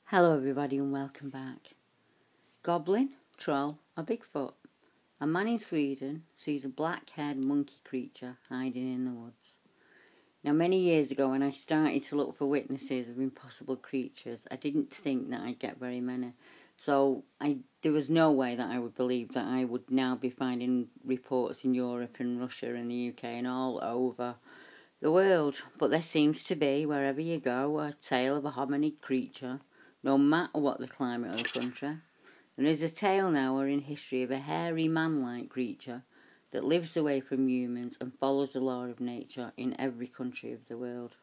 Hello everybody and welcome back. Goblin, troll or Bigfoot? A man in Sweden sees a black-haired monkey creature hiding in the woods. Now many years ago when I started to look for witnesses of impossible creatures, I didn't think that I'd get very many. So there was no way that I would believe that I would now be finding reports in Europe and Russia and the UK and all over the world. But there seems to be, wherever you go, a tale of a hominid creature, no matter what the climate of the country. There is a tale now or in history of a hairy man-like creature that lives away from humans and follows the law of nature in every country of the world.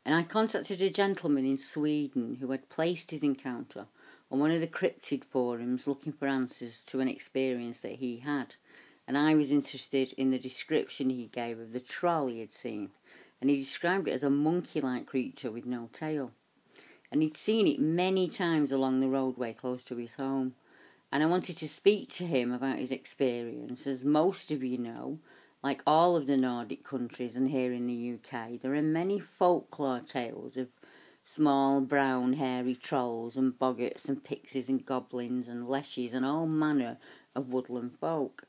And I contacted a gentleman in Sweden who had placed his encounter on one of the cryptid forums looking for answers to an experience that he had. And I was interested in the description he gave of the troll he had seen. And he described it as a monkey-like creature with no tail. And he'd seen it many times along the roadway close to his home. And I wanted to speak to him about his experience. As most of you know, like all of the Nordic countries and here in the UK, there are many folklore tales of small, brown, hairy trolls and boggarts and pixies and goblins and leshies and all manner of woodland folk.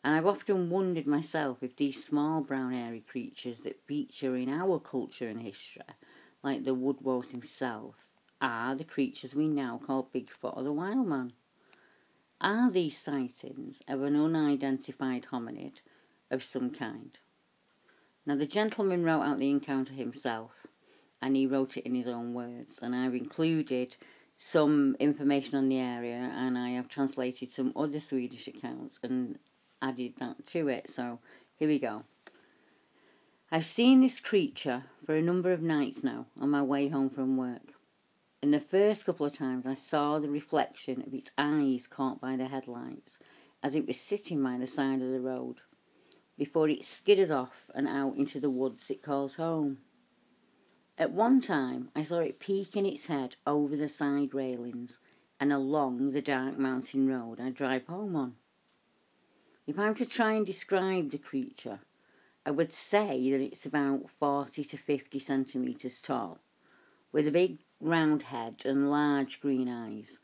And I've often wondered myself if these small, brown, hairy creatures that feature in our culture and history, like the woodwose himself, are the creatures we now call Bigfoot or the Wild Man. Are these sightings of an unidentified hominid of some kind? Now the gentleman wrote out the encounter himself, and he wrote it in his own words, and I've included some information on the area, and I have translated some other Swedish accounts and added that to it. So here we go. I've seen this creature for a number of nights now on my way home from work. In the first couple of times I saw the reflection of its eyes caught by the headlights as it was sitting by the side of the road, before it skidders off and out into the woods it calls home. At one time I saw it peeking its head over the side railings and along the dark mountain road I drive home on. If I'm to try and describe the creature, I would say that it's about 40 to 50 centimetres tall, with a big round head and large green eyes,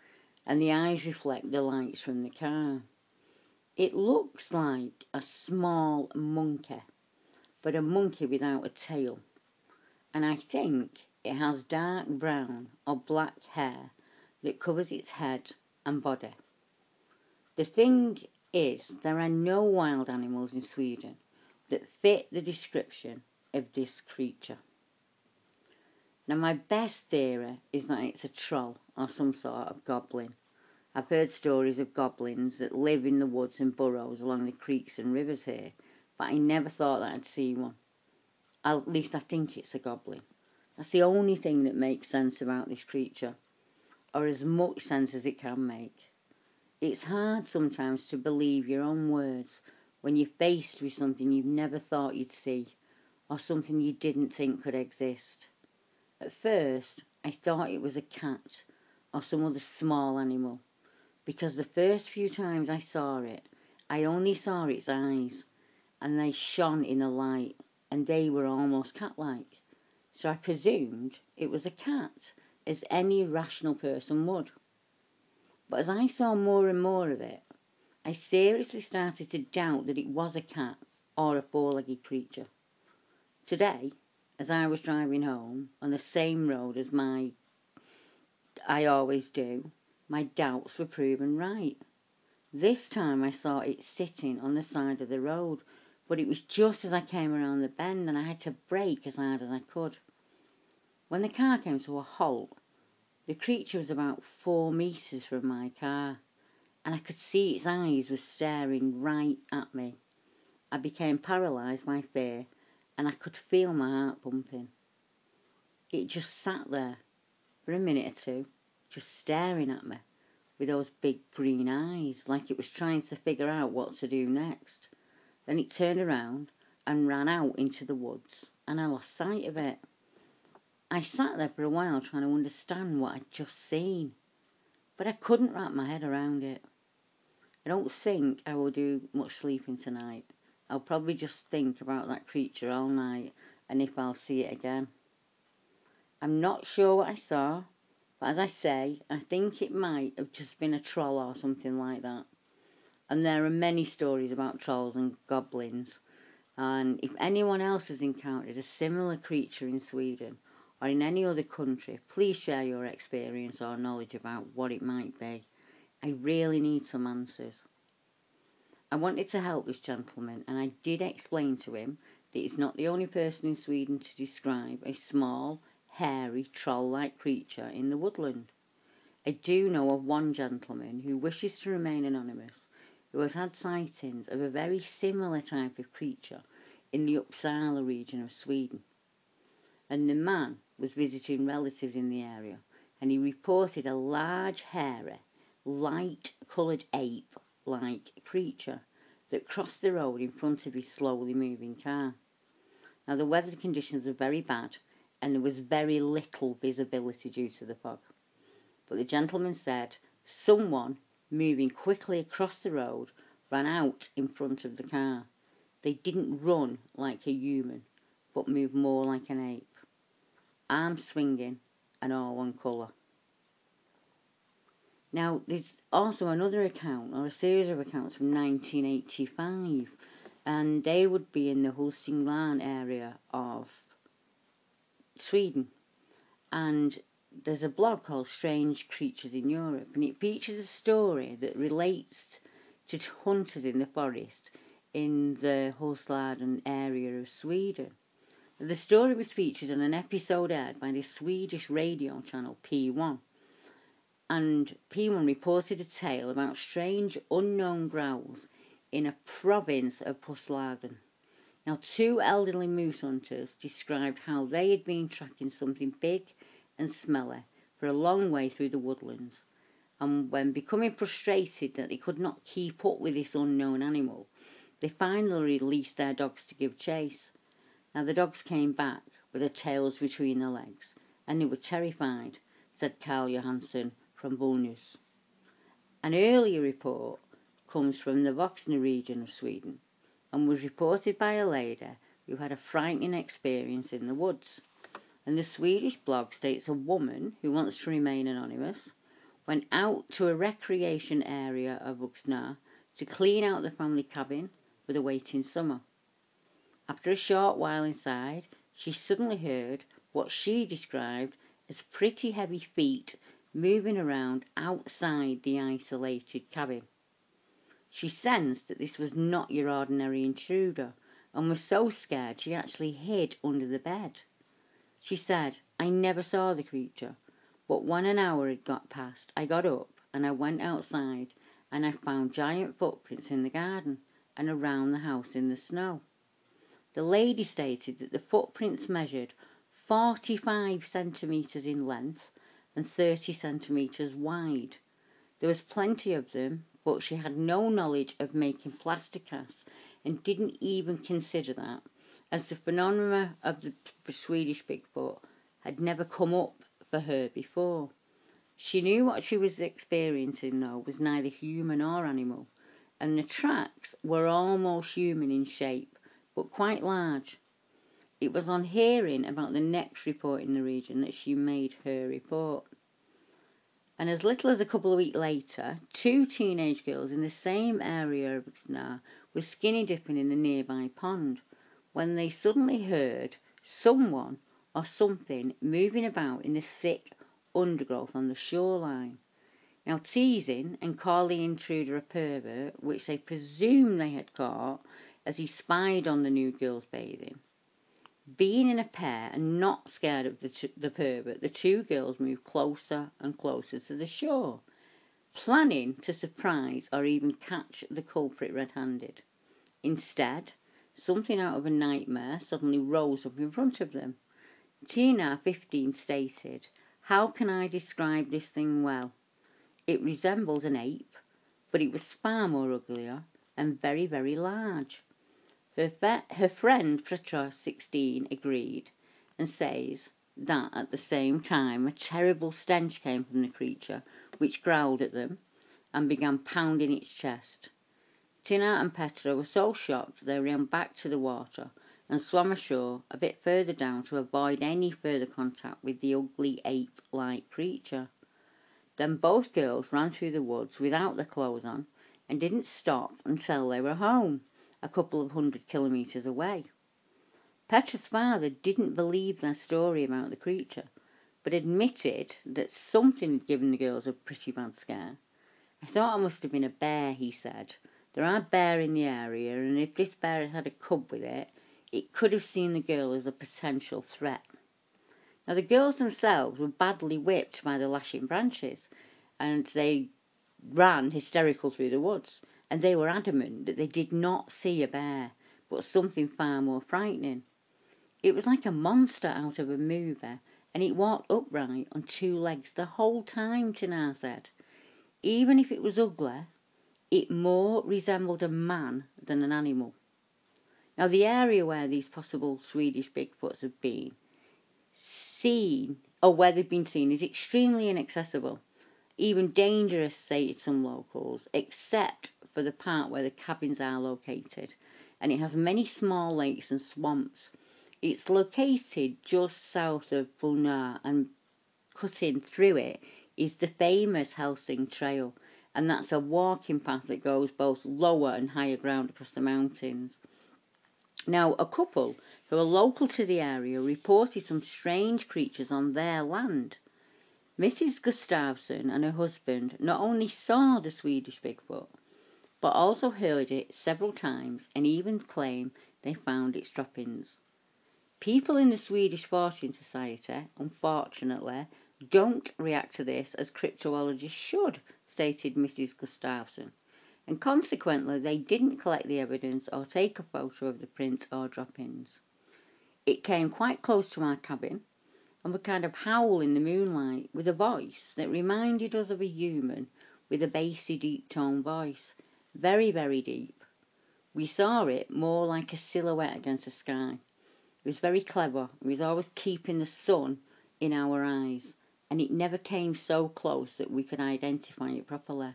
and the eyes reflect the lights from the car. It looks like a small monkey, but a monkey without a tail, and I think it has dark brown or black hair that covers its head and body. The thing is, there are no wild animals in Sweden that fit the description of this creature. Now my best theory is that it's a troll or some sort of goblin. I've heard stories of goblins that live in the woods and burrows along the creeks and rivers here, but I never thought that I'd see one. At least I think it's a goblin. That's the only thing that makes sense about this creature, or as much sense as it can make. It's hard sometimes to believe your own words when you're faced with something you've never thought you'd see, or something you didn't think could exist. At first, I thought it was a cat or some other small animal, because the first few times I saw it, I only saw its eyes, and they shone in the light, and they were almost cat-like. So I presumed it was a cat, as any rational person would. But as I saw more and more of it, I seriously started to doubt that it was a cat or a four-legged creature. Today, as I was driving home on the same road as I always do, my doubts were proven right. This time I saw it sitting on the side of the road, but it was just as I came around the bend and I had to brake as hard as I could. When the car came to a halt, the creature was about 4 metres from my car, and I could see its eyes were staring right at me. I became paralysed by fear, and I could feel my heart pumping. It just sat there for a minute or two, just staring at me with those big green eyes, like it was trying to figure out what to do next. Then it turned around and ran out into the woods, and I lost sight of it. I sat there for a while trying to understand what I'd just seen, but I couldn't wrap my head around it. I don't think I will do much sleeping tonight. I'll probably just think about that creature all night and if I'll see it again. I'm not sure what I saw But as I say, I think it might have just been a troll or something like that. And there are many stories about trolls and goblins. And if anyone else has encountered a similar creature in Sweden or in any other country, please share your experience or knowledge about what it might be. I really need some answers. I wanted to help this gentleman, and I did explain to him that he's not the only person in Sweden to describe a small, hairy, troll-like creature in the woodland. I do know of one gentleman who wishes to remain anonymous, who has had sightings of a very similar type of creature in the Uppsala region of Sweden. And the man was visiting relatives in the area, and he reported a large, hairy, light-coloured ape-like creature that crossed the road in front of his slowly moving car. Now, the weather conditions were very bad, and there was very little visibility due to the fog. But the gentleman said someone moving quickly across the road ran out in front of the car. They didn't run like a human, but moved more like an ape. Arms swinging and all one colour. Now, there's also another account, or a series of accounts from 1985, and they would be in the Hälsingland area of Sweden. And there's a blog called Strange Creatures in Europe, and it features a story that relates to hunters in the forest in the Hälsingland area of Sweden. The story was featured on an episode aired by the Swedish radio channel P1, and P1 reported a tale about strange unknown growls in a province of Hälsingland. Now, two elderly moose hunters described how they had been tracking something big and smelly for a long way through the woodlands, and when becoming frustrated that they could not keep up with this unknown animal, they finally released their dogs to give chase. Now, the dogs came back with their tails between their legs, and they were terrified, said Carl Johansson from Bollnäs. An earlier report comes from the Voxna region of Sweden, and was reported by a lady who had a frightening experience in the woods. And the Swedish blog states a woman who wants to remain anonymous went out to a recreation area of Voxna to clean out the family cabin for the waiting summer. After a short while inside, she suddenly heard what she described as pretty heavy feet moving around outside the isolated cabin. She sensed that this was not your ordinary intruder, and was so scared she actually hid under the bed. She said, "I never saw the creature, but when an hour had got past, I got up and I went outside, and I found giant footprints in the garden and around the house in the snow." The lady stated that the footprints measured 45 centimetres in length and 30 centimetres wide. There was plenty of them, but she had no knowledge of making plaster casts and didn't even consider that, as the phenomena of the Swedish Bigfoot had never come up for her before. She knew what she was experiencing, though, was neither human or animal, and the tracks were almost human in shape, but quite large. It was on hearing about the next report in the region that she made her report. And as little as a couple of weeks later, two teenage girls in the same area of Snar were skinny dipping in the nearby pond when they suddenly heard someone or something moving about in the thick undergrowth on the shoreline. Now, teasing and calling the intruder a pervert, which they presumed they had caught as he spied on the nude girls bathing. Being in a pair and not scared of the pervert, the two girls moved closer and closer to the shore, planning to surprise or even catch the culprit red-handed. Instead, something out of a nightmare suddenly rose up in front of them. Tina, 15, stated, "How can I describe this thing well? It resembles an ape, but it was far more uglier and very, very large." Her friend Petra, 16, agreed and says that at the same time a terrible stench came from the creature, which growled at them and began pounding its chest. Tina and Petra were so shocked they ran back to the water and swam ashore a bit further down to avoid any further contact with the ugly ape-like creature. Then both girls ran through the woods without their clothes on and didn't stop until they were home, a couple of 100 kilometres away. Petra's father didn't believe their story about the creature, but admitted that something had given the girls a pretty bad scare. "I thought it must have been a bear," he said. "There are bear in the area, and if this bear had a cub with it, it could have seen the girl as a potential threat." Now, the girls themselves were badly whipped by the lashing branches, and they ran hysterical through the woods, and they were adamant that they did not see a bear, but something far more frightening. It was like a monster out of a movie, and it walked upright on two legs the whole time, Tanar said. Even if it was ugly, it more resembled a man than an animal. Now, the area where these possible Swedish Bigfoots have been seen, or where they've been seen, is extremely inaccessible, even dangerous, say some locals, except for the part where the cabins are located, and it has many small lakes and swamps. It's located just south of Vulnar, and cutting through it is the famous Helsing Trail, and that's a walking path that goes both lower and higher ground across the mountains. Now, a couple who are local to the area reported some strange creatures on their land. Mrs. Gustavsson and her husband not only saw the Swedish Bigfoot, but also heard it several times and even claim they found its droppings. People in the Swedish Fortean Society, unfortunately, don't react to this as cryptozoologists should, stated Mrs. Gustavsson, and consequently they didn't collect the evidence or take a photo of the prints or droppings. It came quite close to our cabin and would kind of howl in the moonlight with a voice that reminded us of a human with a bassy, deep-toned voice, very, very deep. We saw it more like a silhouette against the sky. It was very clever. It was always keeping the sun in our eyes, and it never came so close that we could identify it properly.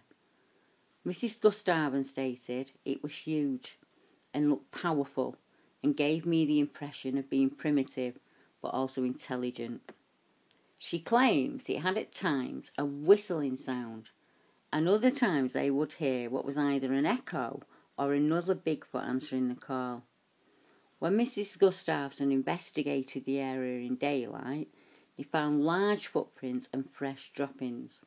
Mrs. Gustavsson stated it was huge and looked powerful and gave me the impression of being primitive but also intelligent. She claims it had at times a whistling sound, and other times they would hear what was either an echo or another Bigfoot answering the call. When Mrs. Gustavsson investigated the area in daylight, they found large footprints and fresh droppings.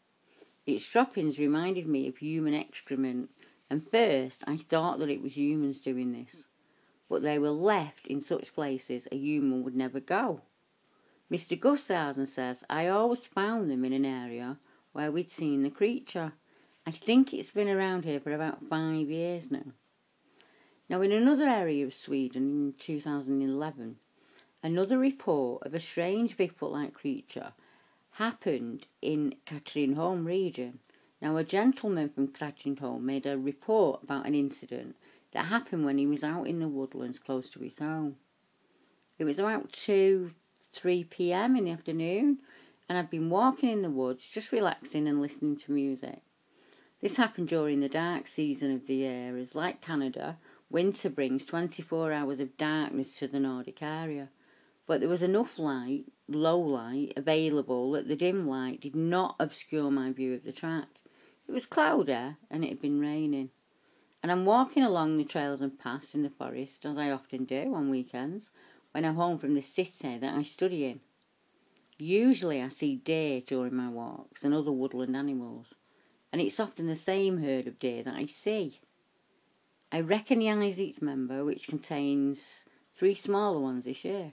Its droppings reminded me of human excrement, and first I thought that it was humans doing this, but they were left in such places a human would never go. Mr. Gustavsson says, "I always found them in an area where we'd seen the creature. I think it's been around here for about 5 years now." Now, in another area of Sweden in 2011, another report of a strange Bigfoot-like creature happened in Katrineholm region. Now, a gentleman from Katrineholm made a report about an incident that happened when he was out in the woodlands close to his home. It was about 2-3 p.m. in the afternoon, and I'd been walking in the woods, just relaxing and listening to music. This happened during the dark season of the year, as like Canada, winter brings 24 hours of darkness to the Nordic area, but there was enough light, low light, available that the dim light did not obscure my view of the track. It was cloudy and it had been raining, and I'm walking along the trails and paths in the forest, as I often do on weekends when I'm home from the city that I study in. Usually I see deer during my walks and other woodland animals, and it's often the same herd of deer that I see. I recognise each member, which contains 3 smaller ones this year.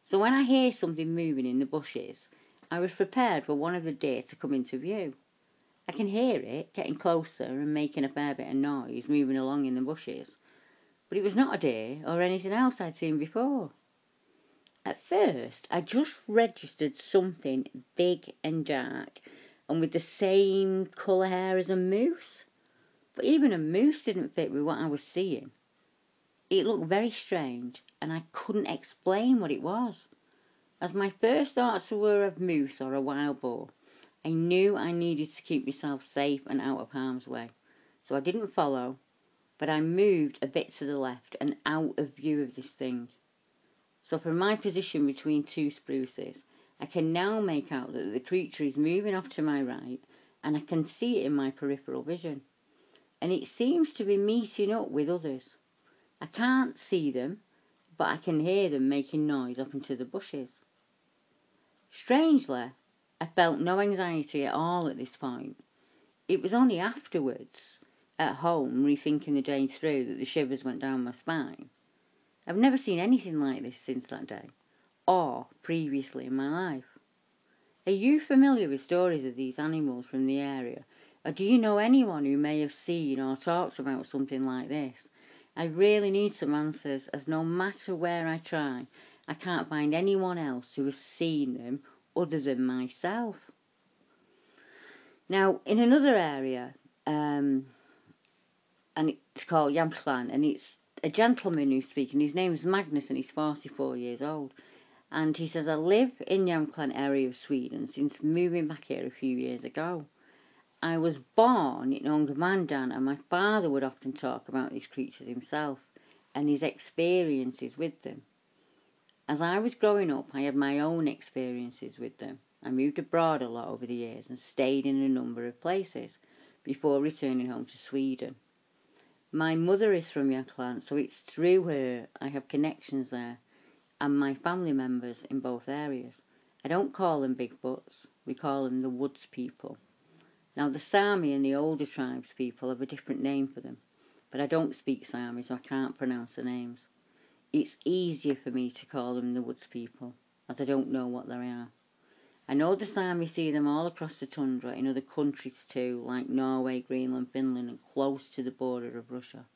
So when I hear something moving in the bushes, I was prepared for one of the deer to come into view. I can hear it getting closer and making a fair bit of noise moving along in the bushes, but it was not a deer or anything else I'd seen before. At first, I just registered something big and dark and with the same colour hair as a moose. But even a moose didn't fit with what I was seeing. It looked very strange, and I couldn't explain what it was. As my first thoughts were of moose or a wild boar, I knew I needed to keep myself safe and out of harm's way. So I didn't follow, but I moved a bit to the left and out of view of this thing. So from my position between two spruces, I can now make out that the creature is moving off to my right, and I can see it in my peripheral vision. And it seems to be meeting up with others. I can't see them, but I can hear them making noise up into the bushes. Strangely, I felt no anxiety at all at this point. It was only afterwards, at home, rethinking the day through, that the shivers went down my spine. I've never seen anything like this since that day, or previously in my life. Are you familiar with stories of these animals from the area, or do you know anyone who may have seen or talked about something like this? I really need some answers, as no matter where I try, I can't find anyone else who has seen them other than myself. Now, in another area, and it's called Jämtland, and it's a gentleman who's speaking. His name's Magnus, and he's 44 years old. And he says, I live in Jämtland area of Sweden since moving back here a few years ago. I was born in Ångermanland, and my father would often talk about these creatures himself and his experiences with them. As I was growing up, I had my own experiences with them. I moved abroad a lot over the years and stayed in a number of places before returning home to Sweden. My mother is from Jämtland, so it's through her I have connections there, and my family members in both areas. I don't call them Bigfoots, we call them the Woods people. Now the Sami and the older tribes people have a different name for them, but I don't speak Sami, so I can't pronounce the names. It's easier for me to call them the Woods people, as I don't know what they are. I know the Sami see them all across the tundra in other countries too, like Norway, Greenland, Finland, and close to the border of Russia.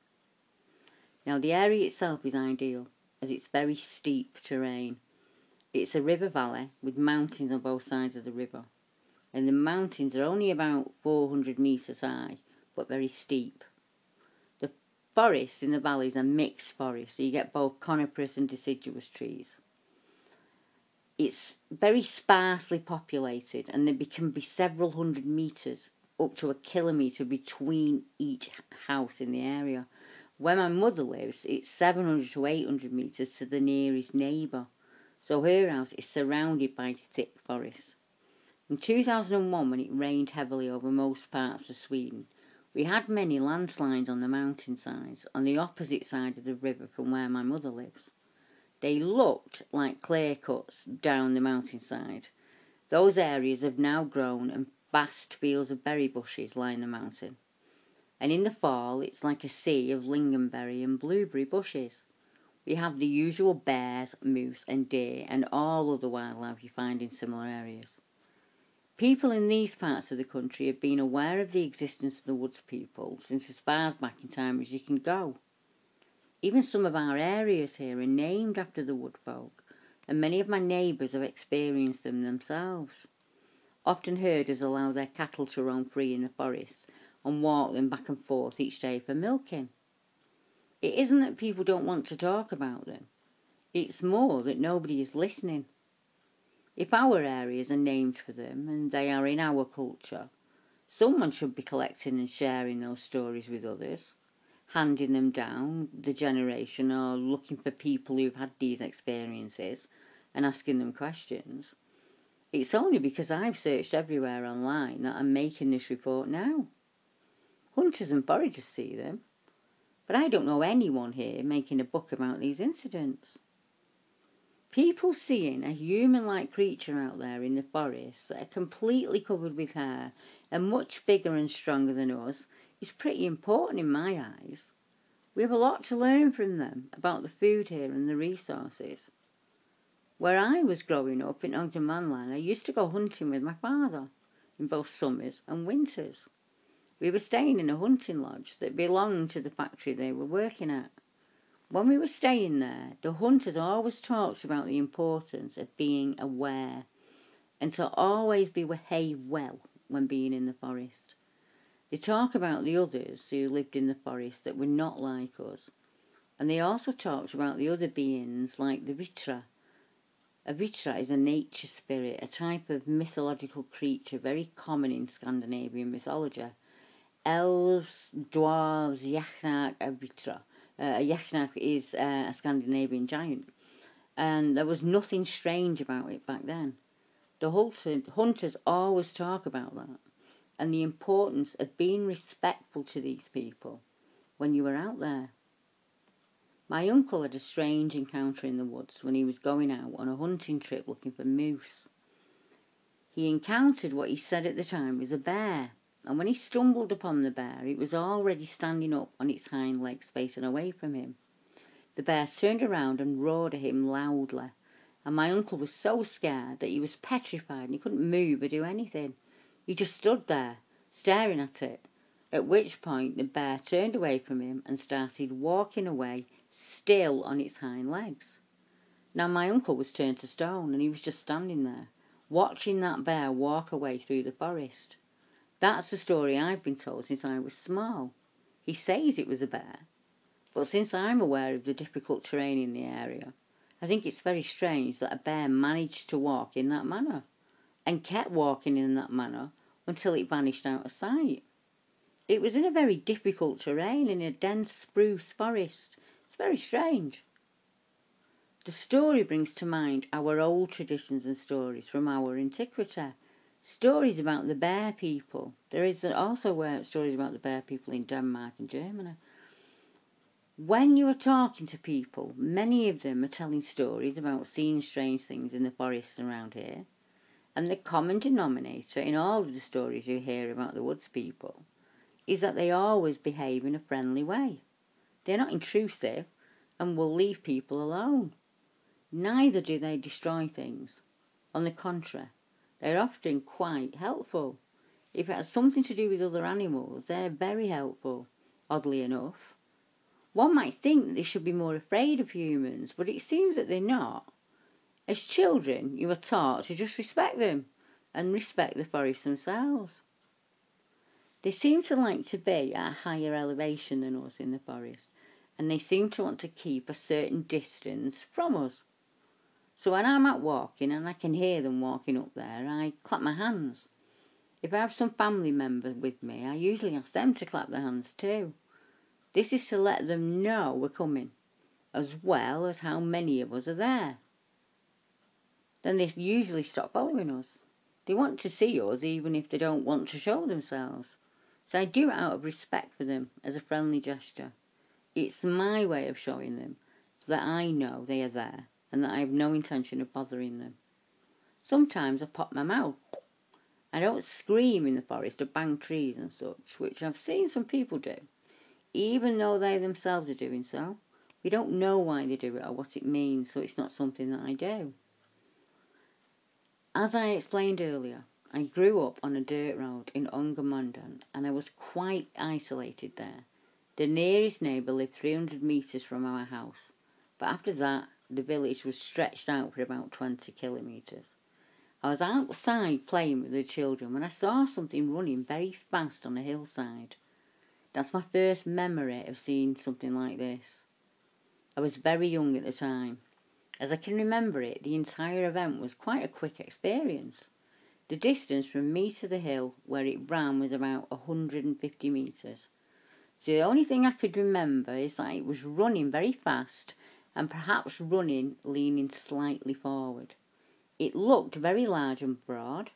Now the area itself is ideal, as it's very steep terrain. It's a river valley with mountains on both sides of the river, and the mountains are only about 400 metres high, but very steep. The forests in the valleys are mixed forests, so you get both coniferous and deciduous trees. It's very sparsely populated, and there can be several hundred metres, up to a kilometre between each house in the area. Where my mother lives, it's 700 to 800 metres to the nearest neighbour, so her house is surrounded by thick forests. In 2001, when it rained heavily over most parts of Sweden, we had many landslides on the mountainsides on the opposite side of the river from where my mother lives. They looked like clear cuts down the mountainside. Those areas have now grown, and vast fields of berry bushes line the mountain. And in the fall, it's like a sea of lingonberry and blueberry bushes. We have the usual bears, moose and deer, and all other wildlife you find in similar areas. People in these parts of the country have been aware of the existence of the Woods people since as far back in time as you can go. Even some of our areas here are named after the wood folk, and many of my neighbours have experienced them themselves. Often herders allow their cattle to roam free in the forests and walk them back and forth each day for milking. It isn't that people don't want to talk about them, it's more that nobody is listening. If our areas are named for them and they are in our culture, someone should be collecting and sharing those stories with others, handing them down the generation, or looking for people who've had these experiences and asking them questions. It's only because I've searched everywhere online that I'm making this report now. Hunters and foragers see them, but I don't know anyone here making a book about these incidents. People seeing a human-like creature out there in the forest that are completely covered with hair and much bigger and stronger than us is pretty important in my eyes. We have a lot to learn from them about the food here and the resources. Where I was growing up in Ångermanland, I used to go hunting with my father in both summers and winters. We were staying in a hunting lodge that belonged to the factory they were working at. When we were staying there, the hunters always talked about the importance of being aware and to always behave well when being in the forest. They talk about the others who lived in the forest that were not like us, and they also talked about the other beings like the Vitra. A Vitra is a nature spirit, a type of mythological creature very common in Scandinavian mythology. Elves, dwarves, Jagnak, a Vitra. A Jagnak is a Scandinavian giant. and there was nothing strange about it back then. The hunters always talk about that, and the importance of being respectful to these people when you were out there. My uncle had a strange encounter in the woods when he was going out on a hunting trip looking for moose. He encountered what he said at the time was a bear, and when he stumbled upon the bear, it was already standing up on its hind legs facing away from him. The bear turned around and roared at him loudly, and my uncle was so scared that he was petrified and he couldn't move or do anything. He just stood there, staring at it, at which point the bear turned away from him and started walking away, still on its hind legs. Now my uncle was turned to stone, and he was just standing there, watching that bear walk away through the forest. That's the story I've been told since I was small. He says it was a bear, but since I'm aware of the difficult terrain in the area, I think it's very strange that a bear managed to walk in that manner, and kept walking in that manner until it vanished out of sight. It was in a very difficult terrain in a dense spruce forest. It's very strange. The story brings to mind our old traditions and stories from our antiquity. Stories about the bear people. There is also stories about the bear people in Denmark and Germany. When you are talking to people, many of them are telling stories about seeing strange things in the forests around here. And the common denominator in all of the stories you hear about the woods people is that they always behave in a friendly way. They're not intrusive and will leave people alone. Neither do they destroy things. On the contrary, they're often quite helpful. If it has something to do with other animals, they're very helpful, oddly enough. One might think that they should be more afraid of humans, but it seems that they're not. As children, you are taught to just respect them and respect the forest themselves. They seem to like to be at a higher elevation than us in the forest, and they seem to want to keep a certain distance from us. So when I'm out walking and I can hear them walking up there, I clap my hands. If I have some family members with me, I usually ask them to clap their hands too. This is to let them know we're coming, as well as how many of us are there. Then they usually stop following us. They want to see us even if they don't want to show themselves. So I do it out of respect for them as a friendly gesture. It's my way of showing them so that I know they are there and that I have no intention of bothering them. Sometimes I pop my mouth. I don't scream in the forest or bang trees and such, which I've seen some people do, even though they themselves are doing so. We don't know why they do it or what it means, so it's not something that I do. As I explained earlier, I grew up on a dirt road in Ångermanland, and I was quite isolated there. The nearest neighbour lived 300 metres from our house, but after that, the village was stretched out for about 20 kilometres. I was outside playing with the children when I saw something running very fast on a hillside. That's my first memory of seeing something like this. I was very young at the time. As I can remember it, the entire event was quite a quick experience. The distance from me to the hill where it ran was about 150 metres. So the only thing I could remember is that it was running very fast and perhaps running leaning slightly forward. It looked very large and broad,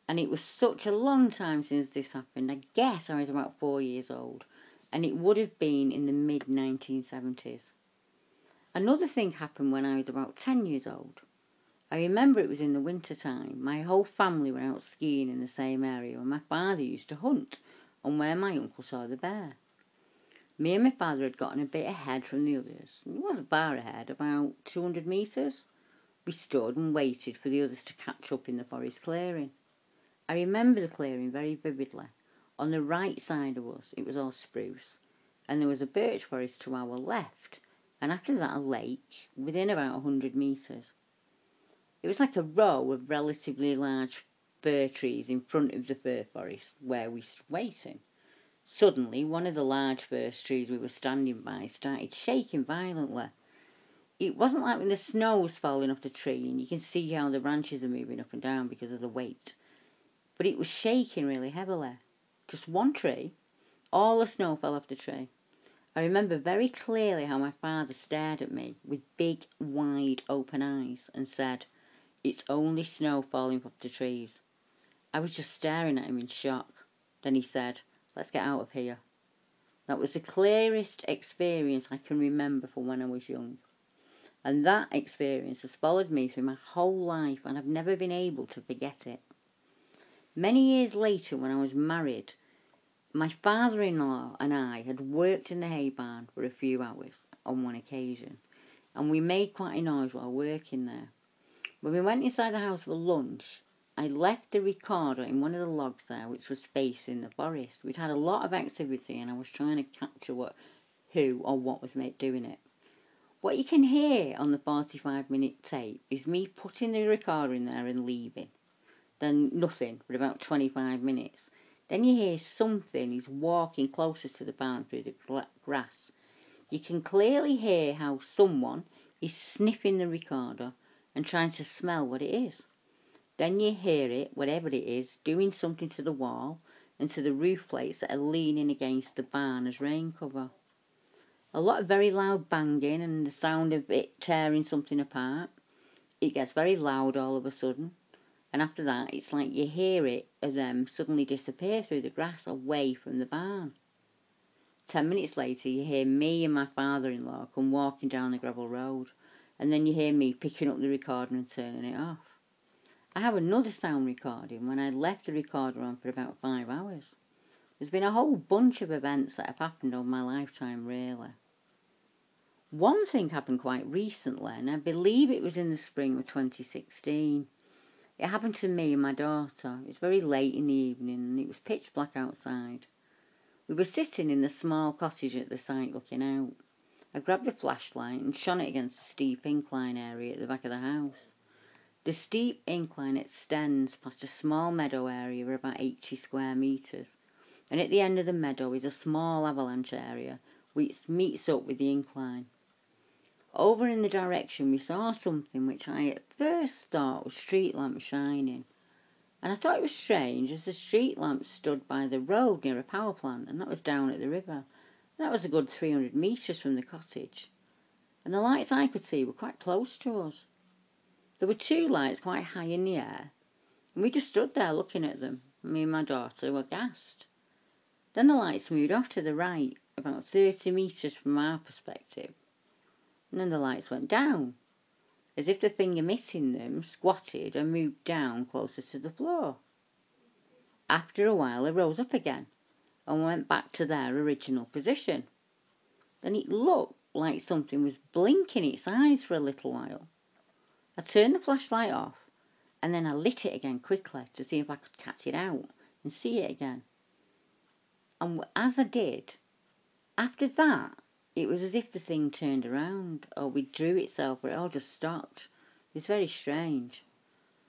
and it was such a long time since this happened. I guess I was about 4 years old, and it would have been in the mid-1970s. Another thing happened when I was about 10 years old. I remember it was in the winter time. My whole family were out skiing in the same area, and my father used to hunt on where my uncle saw the bear. Me and my father had gotten a bit ahead from the others. It wasn't far ahead, about 200 metres. We stood and waited for the others to catch up in the forest clearing. I remember the clearing very vividly. On the right side of us, it was all spruce, and there was a birch forest to our left, and after that a lake within about 100 metres. It was like a row of relatively large fir trees in front of the fir forest where we stood waiting. Suddenly, one of the large fir trees we were standing by started shaking violently. It wasn't like when the snow was falling off the tree and you can see how the branches are moving up and down because of the weight. But it was shaking really heavily. Just one tree, all the snow fell off the tree. I remember very clearly how my father stared at me with big, wide open eyes and said, "It's only snow falling off the trees." I was just staring at him in shock. Then he said, "Let's get out of here." That was the clearest experience I can remember from when I was young. And that experience has followed me through my whole life, and I've never been able to forget it. Many years later, when I was married, my father-in-law and I had worked in the hay barn for a few hours on one occasion, and we made quite a noise while working there. When we went inside the house for lunch, I left the recorder in one of the logs there, which was facing the forest. We'd had a lot of activity, and I was trying to capture who or what was doing it. What you can hear on the 45-minute tape is me putting the recorder in there and leaving. Then nothing for about 25 minutes. Then you hear something is walking closer to the barn through the grass. You can clearly hear how someone is sniffing the recorder and trying to smell what it is. Then you hear it, whatever it is, doing something to the wall and to the roof plates that are leaning against the barn as rain cover. A lot of very loud banging and the sound of it tearing something apart. It gets very loud all of a sudden. And after that, it's like you hear it of them suddenly disappear through the grass away from the barn. 10 minutes later, you hear me and my father-in-law come walking down the gravel road, and then you hear me picking up the recorder and turning it off. I have another sound recording when I left the recorder on for about 5 hours. There's been a whole bunch of events that have happened over my lifetime, really. One thing happened quite recently, and I believe it was in the spring of 2016. It happened to me and my daughter. It was very late in the evening and it was pitch black outside. We were sitting in the small cottage at the site looking out. I grabbed a flashlight and shone it against the steep incline area at the back of the house. The steep incline extends past a small meadow area of about 80 square metres, and at the end of the meadow is a small avalanche area which meets up with the incline. Over in the direction we saw something which I at first thought was street lamps shining, and I thought it was strange as the street lamps stood by the road near a power plant, and that was down at the river. That was a good 300 metres from the cottage, and the lights I could see were quite close to us. There were two lights quite high in the air, and we just stood there looking at them. Me and my daughter were gassed. Then the lights moved off to the right, about 30 metres from our perspective. And then the lights went down, as if the thing emitting them squatted and moved down closer to the floor. After a while they rose up again and went back to their original position. Then it looked like something was blinking its eyes for a little while. I turned the flashlight off and then I lit it again quickly to see if I could catch it out and see it again. And as I did, after that, it was as if the thing turned around or withdrew itself, or it all just stopped. It was very strange.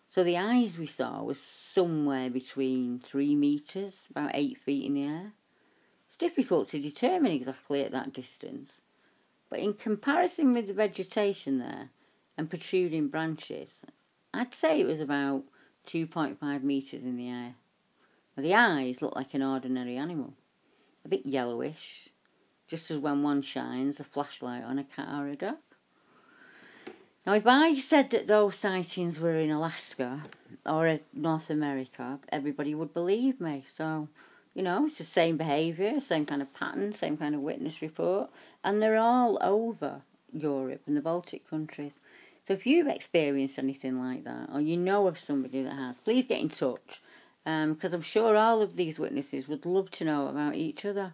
So the eyes we saw was somewhere between 3 metres, about 8 feet in the air. It's difficult to determine exactly at that distance, but in comparison with the vegetation there and protruding branches, I'd say it was about 2.5 metres in the air. The eyes looked like an ordinary animal, a bit yellowish, just as when one shines a flashlight on a cat or a dog. Now, if I said that those sightings were in Alaska or in North America, everybody would believe me. So, it's the same behaviour, same kind of pattern, same kind of witness report, and they're all over Europe and the Baltic countries. So if you've experienced anything like that, or you know of somebody that has, please get in touch, because I'm sure all of these witnesses would love to know about each other.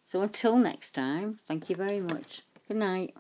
So until next time, thank you very much. Good night.